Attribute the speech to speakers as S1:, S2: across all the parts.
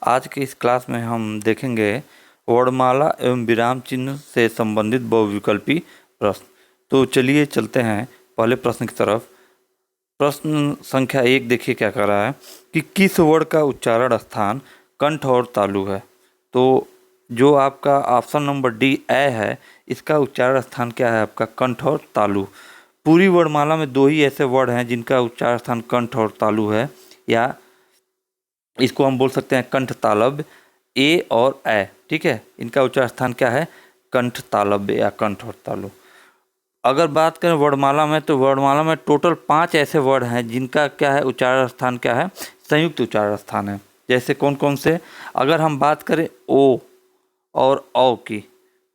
S1: आज के इस क्लास में हम देखेंगे वर्णमाला एवं विराम चिन्ह से संबंधित बहुविकल्पी प्रश्न। तो चलिए चलते हैं पहले प्रश्न की तरफ। प्रश्न संख्या 1 देखिए क्या कर रहा है कि किस वर्ण का उच्चारण स्थान कंठ और तालु है। तो जो आपका ऑप्शन नंबर डी ए है, इसका उच्चारण स्थान क्या है आपका कंठ और तालु। पूरी वर्णमाला में दो ही ऐसे वर्ण हैं जिनका उच्चारण स्थान कंठ और तालु है, या इसको हम बोल सकते हैं कंठ तालव्य। ए और ए, ठीक है, इनका उच्चारण स्थान क्या है कंठ तालव्य या कंठ और तालु। अगर बात करें वर्णमाला में, तो वर्णमाला में टोटल 5 ऐसे वर्ण हैं जिनका क्या है उच्चारण स्थान क्या है संयुक्त उच्चारण स्थान है। जैसे कौन कौन से, अगर हम बात करें ओ और औ की,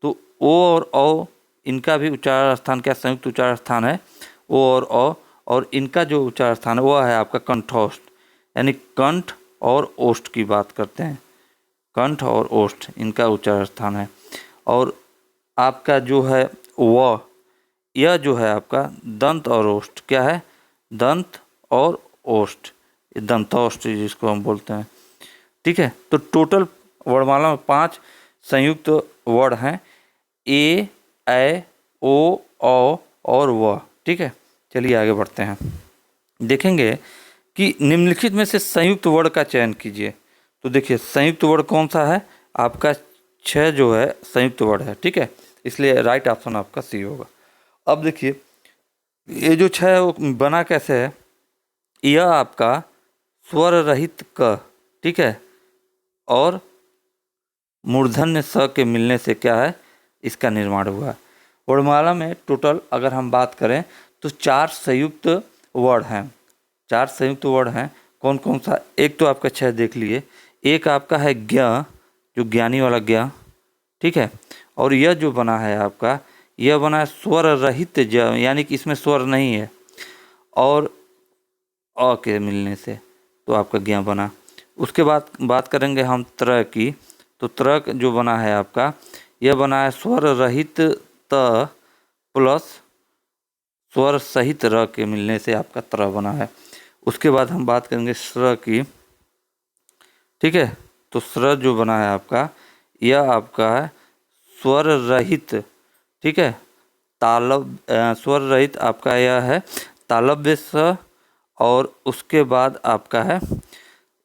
S1: तो ओ और औ इनका भी उच्चारण स्थान क्या संयुक्त उच्चारण स्थान है ओ और औ, और इनका जो उच्चारण स्थान है वो है आपका कंठोष्ठ, यानी कंठ और ओष्ठ की बात करते हैं। कंठ और ओष्ठ इनका उच्चारण स्थान है। और आपका जो है व, यह जो है आपका दंत और ओष्ठ क्या है दंत और ओष्ठ, दंतोष्ठ जिसको हम बोलते हैं, ठीक है। तो टोटल वर्णमाला में 5 संयुक्त वर्ण हैं, ए ओ और व, ठीक है। चलिए आगे बढ़ते हैं, देखेंगे कि निम्नलिखित में से संयुक्त वर्ण का चयन कीजिए। तो देखिए संयुक्त वर्ण कौन सा है आपका 6 जो है संयुक्त वर्ण है, ठीक है, इसलिए राइट ऑप्शन आपका सी होगा। अब देखिए ये जो 6 है वो बना कैसे है, यह आपका स्वर रहित क, ठीक है, और मूर्धन्य स के मिलने से क्या है इसका निर्माण हुआ है। वर्णमाला में टोटल अगर हम बात करें तो 4 संयुक्त वर्ण हैं। 4 संयुक्त वर्ण हैं, कौन कौन सा, एक तो आपका 6 देख लिए, एक आपका है ज्ञ, जो ज्ञानी वाला ज्ञ, ठीक है। और यह जो बना है आपका, यह बना है स्वर रहित ज, यानी कि इसमें स्वर नहीं है, और अ के मिलने से तो आपका ज्ञ बना। उसके बाद बात करेंगे हम त्र की, तो त्र जो बना है आपका, यह बना है स्वर रहित त प्लस स्वर सहित र के मिलने से आपका त्र बना है। उसके बाद हम बात करेंगे स्र की, ठीक है। तो स्र जो बना है आपका, यह आपका है स्वर रहित, ठीक है, स्वर रहित आपका यह है तालव्य स, और उसके बाद आपका है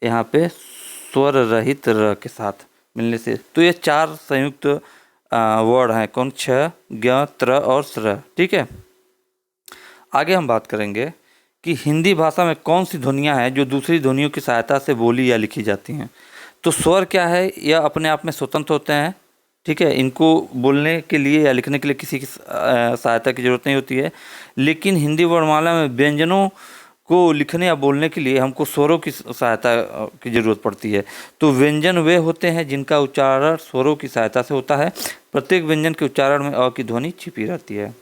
S1: यहाँ पे स्वर रहित र के साथ मिलने से। तो ये 4 संयुक्त वर्ण हैं, कौन, छ, ज्ञ, त्र और स्र, ठीक है। आगे हम बात करेंगे कि हिंदी भाषा में कौन सी ध्वनियाँ हैं जो दूसरी ध्वनियों की सहायता से बोली या लिखी जाती हैं। तो स्वर क्या है, यह अपने आप में स्वतंत्र होते हैं, ठीक है, इनको बोलने के लिए या लिखने के लिए किसी की सहायता की जरूरत नहीं होती है। लेकिन हिंदी वर्णमाला में व्यंजनों को लिखने या बोलने के लिए हमको स्वरों की सहायता की ज़रूरत पड़ती है। तो व्यंजन वे होते हैं जिनका उच्चारण स्वरों की सहायता से होता है। प्रत्येक व्यंजन के उच्चारण में अ की ध्वनि छिपी रहती है।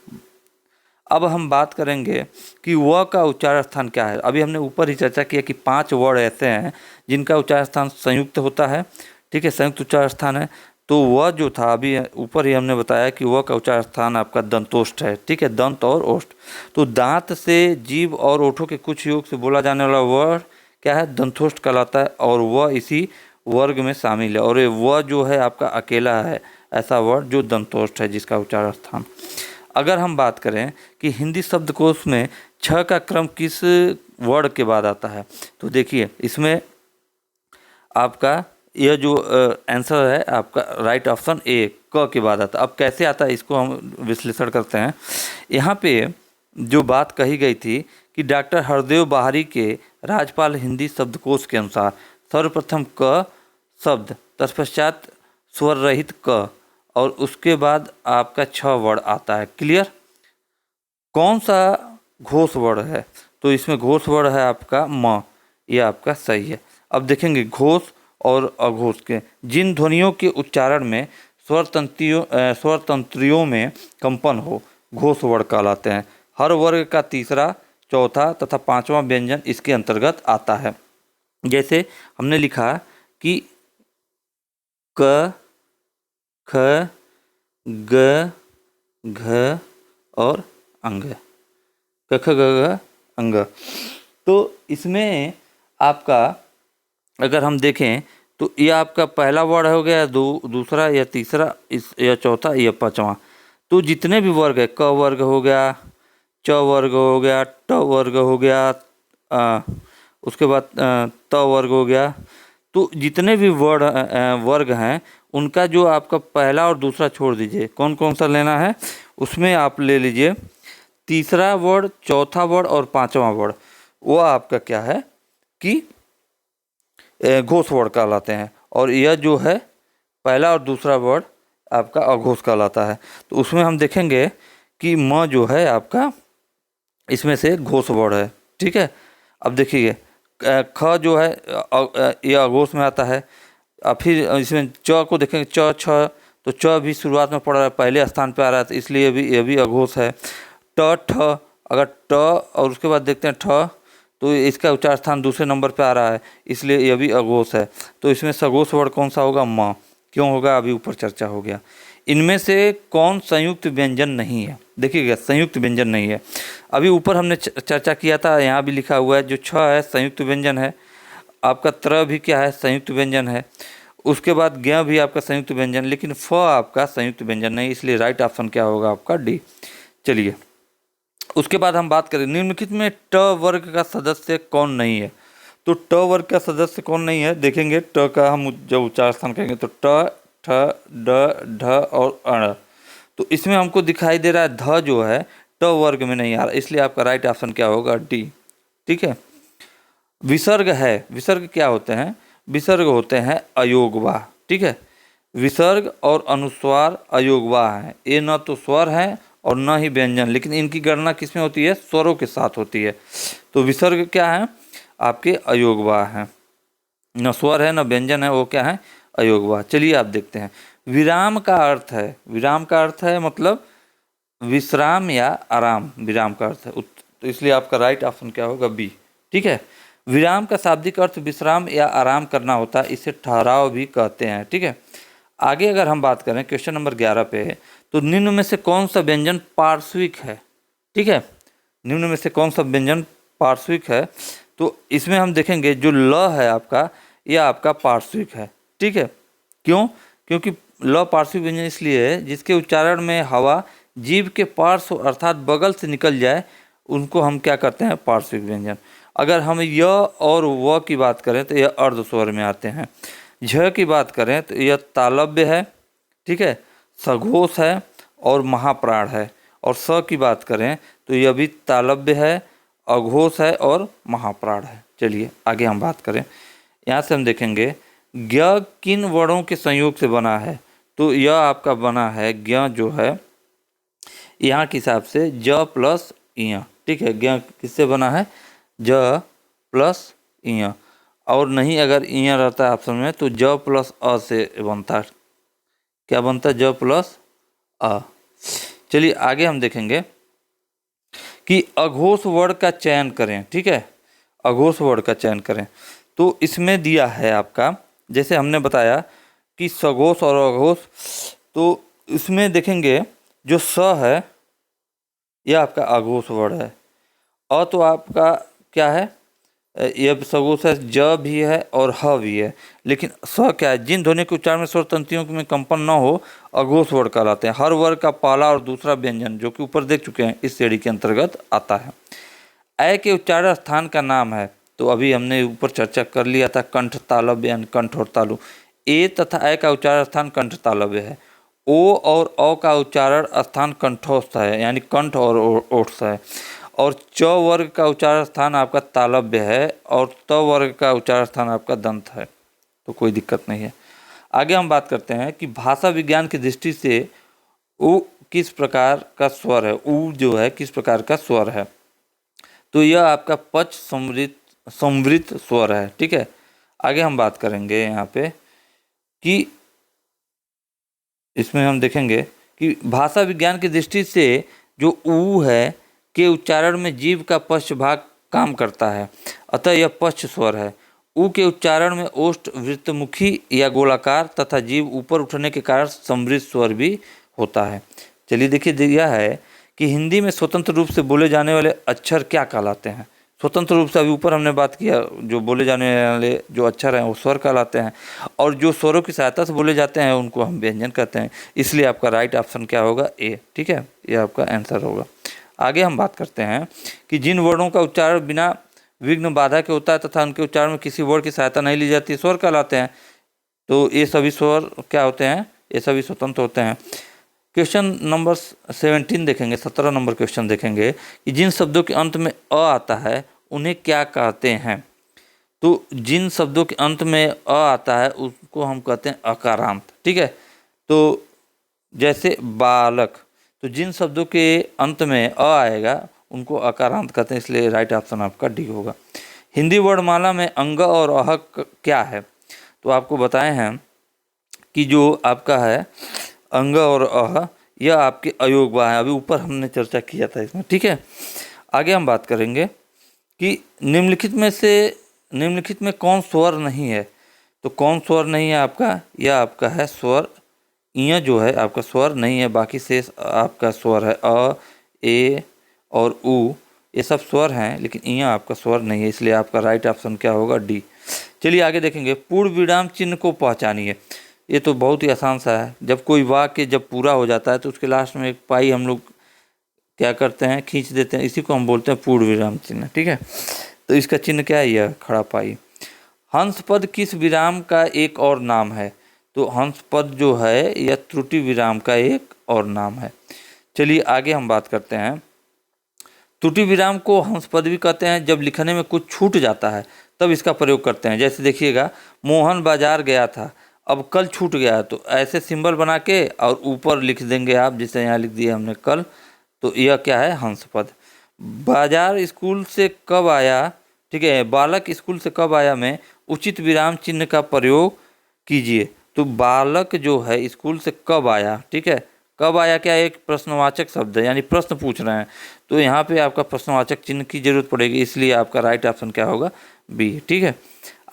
S1: अब हम बात करेंगे कि व का उच्चारण स्थान क्या है। अभी हमने ऊपर ही चर्चा किया कि 5 वर्ण ऐसे हैं जिनका उच्चारण स्थान संयुक्त होता है, ठीक है, संयुक्त उच्चारण स्थान है। तो वह जो था अभी ऊपर ही हमने बताया कि वह का उच्चारण स्थान आपका दंतोष्ठ है, ठीक है, दंत और ओष्ठ। तो दांत से जीभ और ओठों के कुछ योग से बोला जाने वाला वर्ण क्या है दंतोष्ठ कहलाता है, और वह इसी वर्ग में शामिल है। और ये वह जो है आपका अकेला है ऐसा वर्ण जो दंतोष्ठ है जिसका उच्चारण स्थान। अगर हम बात करें कि हिंदी शब्दकोश में छ का क्रम किस वर्ण के बाद आता है, तो देखिए इसमें आपका यह जो आंसर है आपका राइट ऑप्शन ए क के बाद आता है। अब कैसे आता है इसको हम विश्लेषण करते हैं। यहाँ पे जो बात कही गई थी कि डॉक्टर हरदेव बाहरी के राजपाल हिंदी शब्दकोश के अनुसार सर्वप्रथम क शब्द, तत्पश्चात स्वर रहित क, और उसके बाद आपका 6 वर्ण आता है। क्लियर, कौन सा घोष वर्ण है, तो इसमें घोष वर्ण है आपका म, यह आपका सही है। अब देखेंगे घोष और अघोष के जिन ध्वनियों के उच्चारण में स्वर तंत्रियों में कंपन हो घोष वर्ण कहलाते हैं। हर वर्ग का तीसरा, चौथा तथा 5वां व्यंजन इसके अंतर्गत आता है। जैसे हमने लिखा कि क, ख, ग, घ और अंग, क ख ग घ अंग। तो इसमें आपका अगर हम देखें तो ये आपका पहला वर्ड हो गया, दूसरा या तीसरा, या चौथा या पांचवा। तो जितने भी वर्ग है, क वर्ग हो गया, च वर्ग हो गया, ट वर्ग हो गया, उसके बाद त वर्ग हो गया। तो जितने भी वर्ग हैं उनका जो आपका पहला और दूसरा छोड़ दीजिए, कौन कौन सा लेना है उसमें आप ले लीजिए तीसरा वर्ड, चौथा वर्ड और पांचवा वर्ड। वो आपका क्या है कि घोष वर्ड कहलाते हैं, और यह जो है पहला और दूसरा वर्ड आपका अघोष कहलाता है। तो उसमें हम देखेंगे कि म जो है आपका इसमें से घोष वर्ड है, ठीक है। अब देखिए ख जो है यह अघोष में आता है। अब फिर इसमें च को देखेंगे, च छ, तो च भी शुरुआत में पड़ रहा है, पहले स्थान पे आ रहा है, तो इसलिए यह भी अघोष है। ट ठ, अगर ट और उसके बाद देखते हैं ठ, तो इसका उच्चार स्थान दूसरे नंबर पे आ रहा है, इसलिए यह भी अघोष है। तो इसमें सघोष वर्ड कौन सा होगा? म। क्यों होगा? अभी ऊपर चर्चा हो गया। इनमें से कौन संयुक्त व्यंजन नहीं है? देखिएगा संयुक्त व्यंजन नहीं है। अभी ऊपर हमने चर्चा किया था, यहाँ भी लिखा हुआ है, जो छ है संयुक्त व्यंजन है, आपका त्र भी क्या है? संयुक्त व्यंजन है। उसके बाद ज्ञ भी आपका संयुक्त व्यंजन, लेकिन फ आपका संयुक्त व्यंजन नहीं, इसलिए राइट ऑप्शन क्या होगा आपका? डी। चलिए उसके बाद हम बात करें निम्नलिखित में ट वर्ग का सदस्य कौन नहीं है। तो ट वर्ग का सदस्य कौन नहीं है देखेंगे। ट का हम जब उच्चार स्थान कहेंगे तो ट, ठ, ड, ढ और अण। तो इसमें हमको दिखाई दे रहा है ध जो है ट वर्ग में नहीं आ रहा, इसलिए आपका राइट ऑप्शन क्या होगा? डी। ठीक है। विसर्ग है, विसर्ग क्या होते हैं? विसर्ग होते हैं अयोगवाह, ठीक है। विसर्ग और अनुस्वार अयोगवाह है, ये न तो स्वर है और न ही व्यंजन, लेकिन इनकी गणना किसमें होती है? स्वरों के साथ होती है। तो विसर्ग क्या है? आपके अयोगवाह है, न स्वर है न व्यंजन है, वो क्या है? अयोगवाह। चलिए आप देखते हैं विराम का अर्थ है, विराम का अर्थ है मतलब विश्राम या आराम, विराम का अर्थ है, तो इसलिए आपका राइट ऑप्शन क्या होगा? बी। ठीक है। विराम का शाब्दिक अर्थ विश्राम या आराम करना होता है, इसे ठहराव भी कहते हैं, ठीक है। आगे अगर हम बात करें क्वेश्चन नंबर 11 पे, तो निम्न में से कौन सा व्यंजन पार्श्विक है? ठीक है, निम्न में से कौन सा व्यंजन पार्श्विक है? तो इसमें हम देखेंगे जो ल है आपका, यह आपका पार्श्विक है, ठीक है। क्यों? क्योंकि ल पार्श्विक व्यंजन इसलिए है जिसके उच्चारण में हवा जीभ के पार्श्व अर्थात बगल से निकल जाए, उनको हम क्या करते हैं? पार्श्विक व्यंजन। अगर हम य और व की बात करें तो यह अर्ध स्वर में आते हैं। झ की बात करें तो यह तालव्य है, ठीक है, सघोष है और महाप्राण है। और स की बात करें तो यह भी तालव्य है, अघोष है और महाप्राण है। चलिए आगे हम बात करें, यहाँ से हम देखेंगे ज्ञ किन वर्णों के संयोग से बना है। तो यह आपका बना है ज्ञ जो है यहाँ के हिसाब से ज प्लस इ, ठीक है। ज्ञ किससे बना है? ज प्लस इ, और नहीं अगर इ रहता है ऑप्शन में तो ज प्लस अ से बनता है। क्या बनता है? ज प्लस अ। चलिए आगे हम देखेंगे कि अघोष वर्ण का चयन करें, ठीक है, अघोष वर्ण का चयन करें। तो इसमें दिया है आपका, जैसे हमने बताया कि सघोष और अघोष, तो इसमें देखेंगे जो स है यह आपका अघोष वर्ण है। अ तो आपका क्या है? यह सघोष है, ज भी है और ह भी है, लेकिन स क्या है? जिन ध्वनि के उच्चारण में स्वर तंतुओं में कंपन न हो अघोष वर्ण कहलाते हैं। हर वर्ग का पहला और दूसरा व्यंजन जो कि ऊपर देख चुके हैं इस श्रेणी के अंतर्गत आता है। ऐ के उच्चारण स्थान का नाम है, तो अभी हमने ऊपर चर्चा कर लिया था, कंठ तालव्य यानी कंठ और तालु। ए तथा ऐ का उच्चारण स्थान कंठ तालव्य है। ओ और अ का उच्चारण स्थान कंठस्थ है यानी कंठ और ओष्ठ है। और च वर्ग का उच्चारण स्थान आपका तालव्य है और त वर्ग का उच्चारण स्थान आपका दंत है, तो कोई दिक्कत नहीं है। आगे हम बात करते हैं कि भाषा विज्ञान की दृष्टि से उ किस प्रकार का स्वर है, उ जो है किस प्रकार का स्वर है। तो यह आपका पच संवृत स्वर है, ठीक है। आगे हम बात करेंगे यहाँ पे कि इसमें हम देखेंगे कि भाषा विज्ञान की दृष्टि से जो उ है के उच्चारण में जीभ का पश्च भाग काम करता है, अतः यह पश्च स्वर है। उ के उच्चारण में ओष्ठ वृत्तमुखी या गोलाकार तथा जीभ ऊपर उठने के कारण समृद्ध स्वर भी होता है। चलिए देखिए दिया है कि हिंदी में स्वतंत्र रूप से बोले जाने वाले अक्षर क्या कहलाते हैं। स्वतंत्र रूप से अभी ऊपर हमने बात किया, जो बोले जाने वाले जो अक्षर हैं वो स्वर कहलाते हैं, और जो स्वरों की सहायता से बोले जाते हैं उनको हम व्यंजन कहते हैं। इसलिए आपका राइट ऑप्शन क्या होगा? ए। ठीक है, ये आपका आंसर होगा। आगे हम बात करते हैं कि जिन वर्णों का उच्चारण बिना विघ्न बाधा के होता है तथा उनके उच्चारण में किसी वर्ण की सहायता नहीं ली जाती, स्वर कहलाते हैं। तो ये सभी स्वर क्या होते हैं? ये सभी स्वतंत्र होते हैं। क्वेश्चन नंबर 17 देखेंगे, 17 नंबर क्वेश्चन देखेंगे कि जिन शब्दों के अंत में अ आता है उन्हें क्या कहते हैं? तो जिन शब्दों के अंत में अ आता है उसको हम कहते हैं अकारांत। ठीक है, तो जैसे बालक, तो जिन शब्दों के अंत में अ आएगा उनको अकारांत कहते हैं, इसलिए राइट ऑप्शन आपका डी होगा। हिंदी वर्णमाला में अंग और अह क्या है? तो आपको बताए हैं कि जो आपका है अंग और अह, यह आपके अयोगवा है। अभी ऊपर हमने चर्चा किया था इसमें। ठीक है, आगे हम बात करेंगे कि निम्नलिखित में कौन स्वर नहीं है? तो कौन स्वर नहीं है आपका? यह आपका है स्वर इ जो है आपका स्वर नहीं है, बाकी शेष आपका स्वर है अ, ए और उ, ये सब स्वर हैं, लेकिन इ आपका स्वर नहीं है, इसलिए आपका राइट ऑप्शन क्या होगा? डी। चलिए आगे देखेंगे, पूर्ण विराम चिन्ह को पहचानिए। ये तो बहुत ही आसान सा है। जब कोई वाक्य जब पूरा हो जाता है तो उसके लास्ट में एक पाई हम लोग क्या करते हैं? खींच देते हैं, इसी को हम बोलते हैं पूर्ण विराम चिन्ह। ठीक है, तो इसका चिन्ह क्या है? यह खड़ा पाई। हंस पद किस विराम का एक और नाम है? तो हंस पद जो है यह त्रुटि विराम का एक और नाम है। चलिए आगे हम बात करते हैं, त्रुटि विराम को हंस पद भी कहते हैं। जब लिखने में कुछ छूट जाता है तब इसका प्रयोग करते हैं। जैसे देखिएगा, मोहन बाजार गया था, अब कल छूट गया, तो ऐसे सिंबल बना के और ऊपर लिख देंगे आप, जैसे यहाँ लिख दिया हमने कल, तो यह क्या है? हंस पद। बाजार स्कूल से कब आया? ठीक है, बालक स्कूल से कब आया में उचित विराम चिन्ह का प्रयोग कीजिए। तो बालक जो है स्कूल से कब आया, ठीक है, कब आया क्या एक प्रश्नवाचक शब्द है, यानी प्रश्न पूछ रहे हैं, तो यहाँ पे आपका प्रश्नवाचक चिन्ह की जरूरत पड़ेगी, इसलिए आपका राइट ऑप्शन क्या होगा? बी। ठीक है,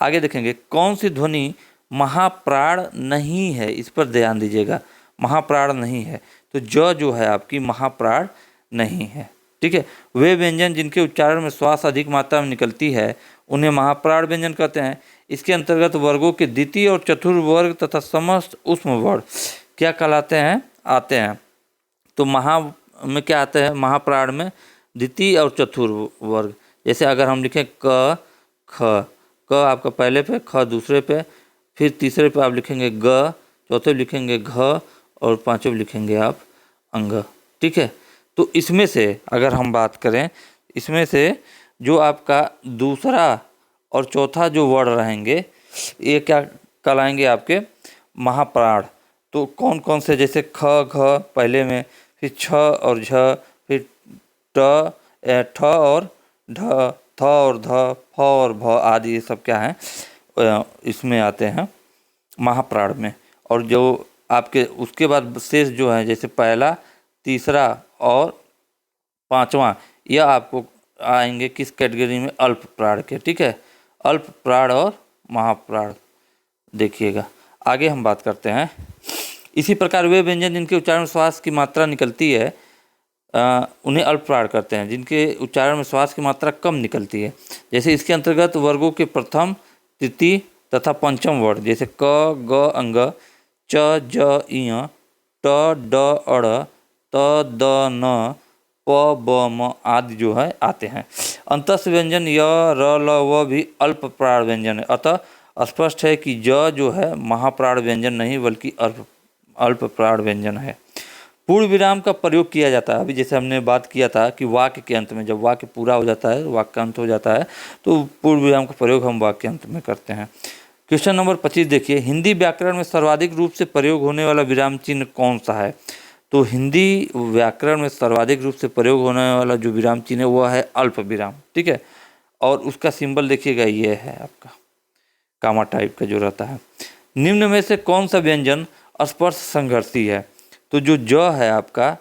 S1: आगे देखेंगे, कौन सी ध्वनि महाप्राण नहीं है? इस पर ध्यान दीजिएगा, महाप्राण नहीं है, तो जो है आपकी महाप्राण नहीं है। ठीक है, वे व्यंजन जिनके उच्चारण में श्वास अधिक मात्रा में निकलती है उन्हें महाप्राण व्यंजन कहते हैं। इसके अंतर्गत वर्गों के द्वितीय और चतुर्थ वर्ग तथा समस्त उष्म वर्ण क्या कहलाते हैं? आते हैं। तो महा में क्या आते हैं? महाप्राण में द्वितीय और चतुर्थ वर्ग। जैसे अगर हम लिखें क ख, क आपका पहले पे, ख दूसरे पे, फिर तीसरे पे आप लिखेंगे ग, चौथे लिखेंगे घ, और पांचवें लिखेंगे आप अंग। ठीक है, तो इसमें से अगर हम बात करें, इसमें से जो आपका दूसरा और चौथा जो वर्ण रहेंगे ये क्या कहलाएंगे? आपके महाप्राण। तो कौन कौन से? जैसे ख घ पहले में, फिर छ और झ, फिर ट ठ और ढ, थ और ध, फ और भ आदि, ये सब क्या है? इसमें आते हैं महाप्राण में। और जो आपके उसके बाद शेष जो है, जैसे पहला, तीसरा और पांचवा, यह आपको आएंगे किस कैटेगरी में? अल्प प्राण के। ठीक है, अल्प प्राण और महाप्राण। देखिएगा आगे हम बात करते हैं, इसी प्रकार वे व्यंजन जिनके उच्चारण में श्वास की मात्रा निकलती है उन्हें अल्प प्राण करते हैं, जिनके उच्चारण में श्वास की मात्रा कम निकलती है। जैसे इसके अंतर्गत वर्गों के प्रथम, तृतीय तथा पंचम वर्ण, जैसे क ग अंग, च ज इय, ट ड अड़, त द न, प ब म आदि जो है आते हैं। अंतस व्यंजन य र ल व भी अल्प प्राण व्यंजन है। अतः स्पष्ट है कि जो है महाप्राण व्यंजन नहीं बल्कि अल्प प्राण व्यंजन है। पूर्ण विराम का प्रयोग किया जाता है। अभी जैसे हमने बात किया था कि वाक्य के अंत में, जब वाक्य पूरा हो जाता है, वाक्य का अंत हो जाता है, तो पूर्ण विराम का प्रयोग हम वाक्य अंत में करते हैं। क्वेश्चन नंबर 25 देखिए, हिंदी व्याकरण में सर्वाधिक रूप से प्रयोग होने वाला विराम चिन्ह कौन सा है? तो हिंदी व्याकरण में सर्वाधिक रूप से प्रयोग होने वाला जो विराम चिन्ह है वह है अल्प विराम। ठीक है, और उसका सिंबल देखिएगा, ये है आपका कामा टाइप का जो रहता है। निम्न में से कौन सा व्यंजन स्पर्श संघर्षी है? तो जो है आपका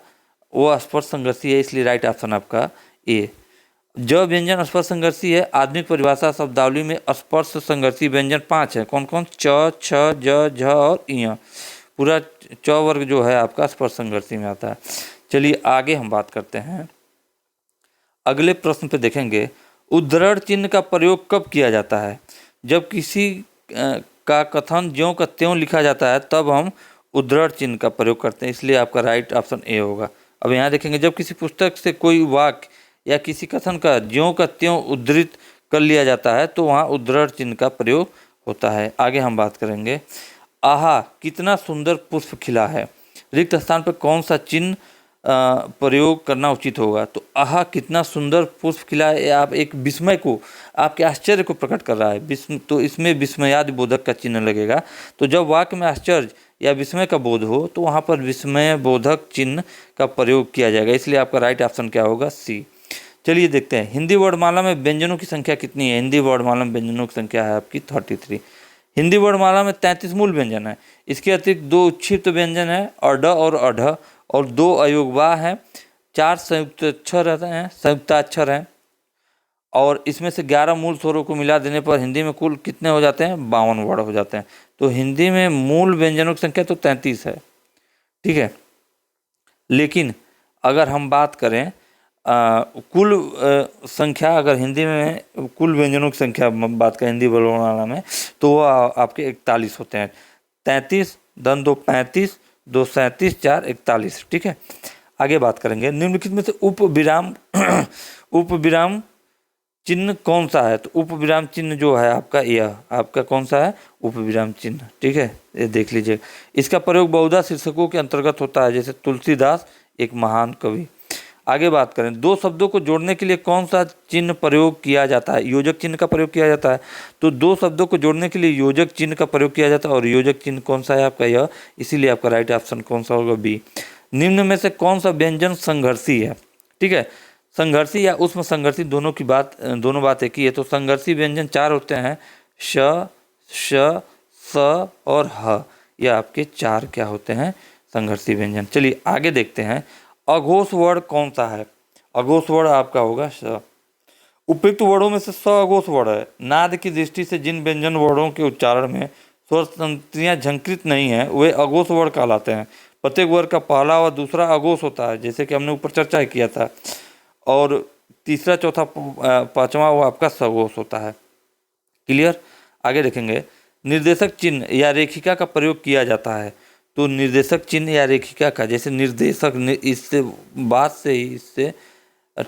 S1: वो स्पर्श संघर्षी है, इसलिए राइट ऑप्शन आपका ए। ज व्यंजन स्पर्श संघर्षी है। आधुनिक परिभाषा शब्दावली में स्पर्श संघर्षी व्यंजन 5 है। कौन कौन? च, छ, ज, झ और इय। पूरा च वर्ग जो है आपका स्पर्श संघर्षी में आता है। चलिए आगे हम बात करते हैं, अगले प्रश्न पे देखेंगे, उद्धरण चिन्ह का प्रयोग कब किया जाता है? जब किसी का कथन ज्यों का त्यों लिखा जाता है तब हम उद्धरण चिन्ह का प्रयोग करते हैं, इसलिए आपका राइट ऑप्शन ए होगा। अब यहाँ देखेंगे, जब किसी पुस्तक से कोई वाक्य या किसी कथन का ज्यों का त्यों उद्धृत कर लिया जाता है तो वहाँ उद्धरण चिन्ह का प्रयोग होता है। आगे हम बात करेंगे, आहा कितना सुंदर पुष्प खिला है, रिक्त स्थान पर कौन सा चिन्ह प्रयोग करना उचित होगा? तो आहा कितना सुंदर पुष्प खिला है, आप एक विस्मय को, आपके आश्चर्य को प्रकट कर रहा है, तो इसमें विस्मयादि बोधक का चिन्ह लगेगा। तो जब वाक्य में आश्चर्य या विस्मय का बोध हो तो वहाँ पर विस्मय बोधक चिन्ह का प्रयोग किया जाएगा, इसलिए आपका राइट ऑप्शन क्या होगा? सी। चलिए देखते हैं, हिंदी वर्णमाला में व्यंजनों की संख्या कितनी है? हिंदी वर्णमाला में व्यंजनों की संख्या है आपकी 33। हिंदी वर्णमाला में 33 मूल व्यंजन है, इसके अतिरिक्त 2 उच्छिष्ट व्यंजन है, अड और अढ़, और 2 अयोगवाह हैं, 4 संयुक्त अक्षर रहते हैं, संयुक्ताक्षर हैं, और इसमें से 11 मूल स्वरों को मिला देने पर हिंदी में कुल कितने हो जाते हैं? 52 वर्ण हो जाते हैं। तो हिंदी में मूल व्यंजनों की संख्या तो 33 है, ठीक है। लेकिन अगर हम बात करें कुल संख्या, अगर हिंदी में कुल व्यंजनों की संख्या बात करें हिंदी वर्णमाला में, तो वो आपके 41 होते हैं। 33 धन 2 35, 2 37, 4 41, ठीक है। आगे बात करेंगे, निम्नलिखित में से उप विराम उप विराम चिन्ह कौन सा है? तो उप विराम चिन्ह जो है आपका, यह आपका कौन सा है? उप विराम चिन्ह, ठीक है, ये देख लीजिए। इसका प्रयोग बहुधा शीर्षकों के अंतर्गत होता है, जैसे तुलसीदास एक महान कवि। आगे बात करें, 2 शब्दों को जोड़ने के लिए कौन सा चिन्ह प्रयोग किया जाता है? योजक चिन्ह का प्रयोग किया जाता है। तो 2 शब्दों को जोड़ने के लिए योजक चिन्ह का प्रयोग किया जाता है, और योजक चिन्ह कौन सा है आपका? यह, इसीलिए आपका राइट ऑप्शन कौन सा होगा? बी। निम्न में से कौन सा व्यंजन संघर्षी है? ठीक है, संघर्षी या उष्म संघर्षी दोनों बात एक ही है। तो संघर्षी व्यंजन 4 होते हैं, श, श, स और ह, यह आपके 4 क्या होते हैं? संघर्षी व्यंजन। चलिए आगे देखते हैं, अघोष वर्ण कौन सा है? अघोष वर्ण आपका होगा स। उपयुक्त वर्णों में से स अघोष वर्ण है। नाद की दृष्टि से जिन व्यंजन वर्णों के उच्चारण में स्वर तंत्रियां झंकृत नहीं है वे अघोष वर्ण कहलाते हैं। प्रत्येक वर्ग का पहला और दूसरा अघोष होता है, जैसे कि हमने ऊपर चर्चा किया था, और तीसरा चौथा पांचवा वो आपका सघोष होता है। क्लियर? आगे देखेंगे, निर्देशक चिन्ह या रेखिका का प्रयोग किया जाता है। तो निर्देशक चिन्ह या रेखिका का, जैसे निर्देशक, इससे बात से ही, इससे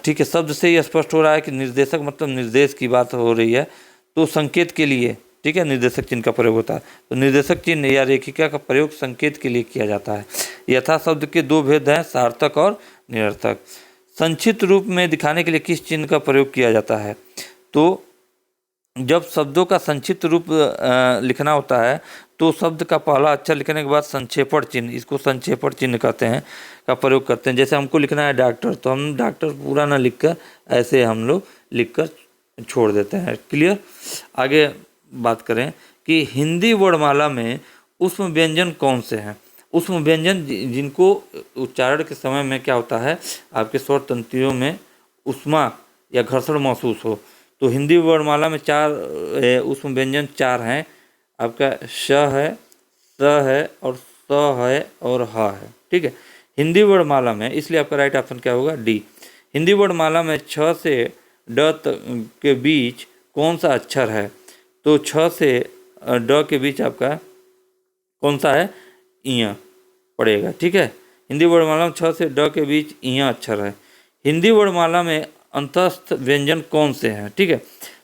S1: ठीक है, शब्द से ही स्पष्ट हो रहा है कि निर्देशक मतलब निर्देश की बात हो रही है, तो संकेत के लिए, ठीक है, निर्देशक चिन्ह का प्रयोग होता है। तो निर्देशक चिन्ह या रेखिका का प्रयोग संकेत के लिए किया जाता है। यथा शब्द के 2 भेद हैं, सार्थक और निरर्थक। संक्षिप्त रूप में दिखाने के लिए किस चिन्ह का प्रयोग किया जाता है? तो जब शब्दों का संक्षिप्त रूप लिखना होता है तो शब्द का पहला अक्षर लिखने के बाद संक्षेपण चिन्ह, इसको संक्षेपण चिन्ह कहते हैं, का प्रयोग करते हैं। जैसे हमको लिखना है डॉक्टर, तो हम डॉक्टर पूरा ना लिखकर ऐसे हम लोग लिखकर छोड़ देते हैं। क्लियर? आगे बात करें कि हिंदी वर्णमाला में उष्म व्यंजन कौन से हैं? उष्म व्यंजन जिनको उच्चारण के समय में क्या होता है, आपके स्वर तंत्रियों में उष्मा या घर्षण महसूस हो। तो हिंदी वर्णमाला में 4 उष्म व्यंजन 4 हैं, आपका श है, स है, और स है, और ह है, ठीक है, हिंदी वर्णमाला में। इसलिए आपका राइट ऑप्शन क्या होगा? डी। हिंदी वर्णमाला में छ से ड के बीच कौन सा अक्षर है? तो छ से ड के बीच आपका कौन सा है? इया पड़ेगा, ठीक है। हिंदी वर्णमाला में छ से ड के बीच इया अक्षर है। हिंदी वर्णमाला में अंतस्थ व्यंजन कौन से हैं? ठीक है,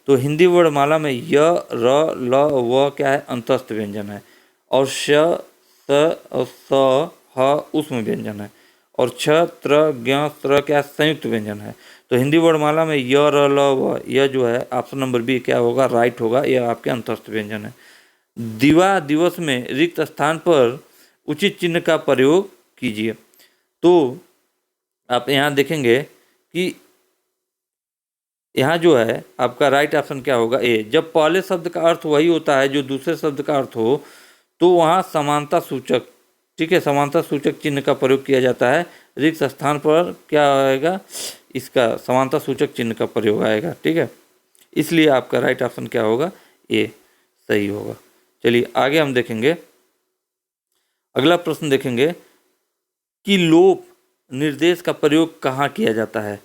S1: तो हिंदी वर्णमाला में य, र, ल, व क्या है? अंतस्थ व्यंजन है। और श, स और स, ह उष्म व्यंजन है। और छ, त्र, ज्ञ, त्र क्या? संयुक्त व्यंजन है। तो हिंदी वर्णमाला में य, र, ल, व, यह जो है ऑप्शन नंबर बी क्या होगा? राइट होगा, यह आपके अंतस्थ व्यंजन है। दिवा दिवस में रिक्त स्थान पर उचित चिन्ह का प्रयोग कीजिए। तो आप यहाँ देखेंगे कि यहाँ जो है आपका राइट ऑप्शन क्या होगा? ए। जब पहले शब्द का अर्थ वही होता है जो दूसरे शब्द का अर्थ हो तो वहाँ समानता सूचक, ठीक है, समानता सूचक चिन्ह का प्रयोग किया जाता है। रिक्त स्थान पर क्या आएगा? इसका समानता सूचक चिन्ह का प्रयोग आएगा, ठीक है। इसलिए आपका राइट ऑप्शन क्या होगा? ए सही होगा। चलिए आगे हम देखेंगे, अगला प्रश्न देखेंगे कि लोप निर्देश का प्रयोग कहाँ किया जाता है।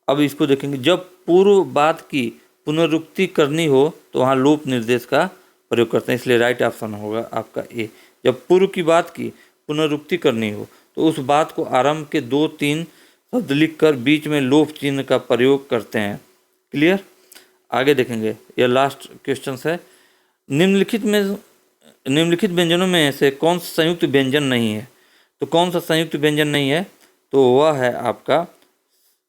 S1: अब इसको देखेंगे, जब पूर्व बात की पुनरुक्ति करनी हो तो वहाँ लोप निर्देश का प्रयोग करते हैं, इसलिए राइट ऑप्शन होगा आपका ए। जब पूर्व की बात की पुनरुक्ति करनी हो तो उस बात को आरंभ के 2-3 शब्द लिखकर बीच में लोप चिन्ह का प्रयोग करते हैं। क्लियर? आगे देखेंगे, यह लास्ट क्वेश्चन है। निम्नलिखित व्यंजनों में से कौन सा संयुक्त व्यंजन नहीं है? तो कौन सा संयुक्त व्यंजन नहीं है? तो वह है आपका,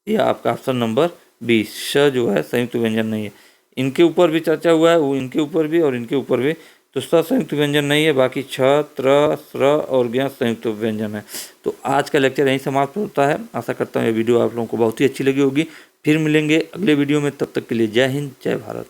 S1: यह आपका ऑप्शन नंबर 20 श जो है संयुक्त व्यंजन नहीं है। इनके ऊपर भी चर्चा हुआ है, वो इनके ऊपर भी और इनके ऊपर भी। तो स संयुक्त व्यंजन नहीं है, बाकी छ, त्र, स्र और ज्ञ संयुक्त व्यंजन है। तो आज का लेक्चर यहीं समाप्त होता है। आशा करता हूँ ये वीडियो आप लोगों को बहुत ही अच्छी लगी होगी। फिर मिलेंगे अगले वीडियो में, तब तक के लिए जय हिंद, जय भारत।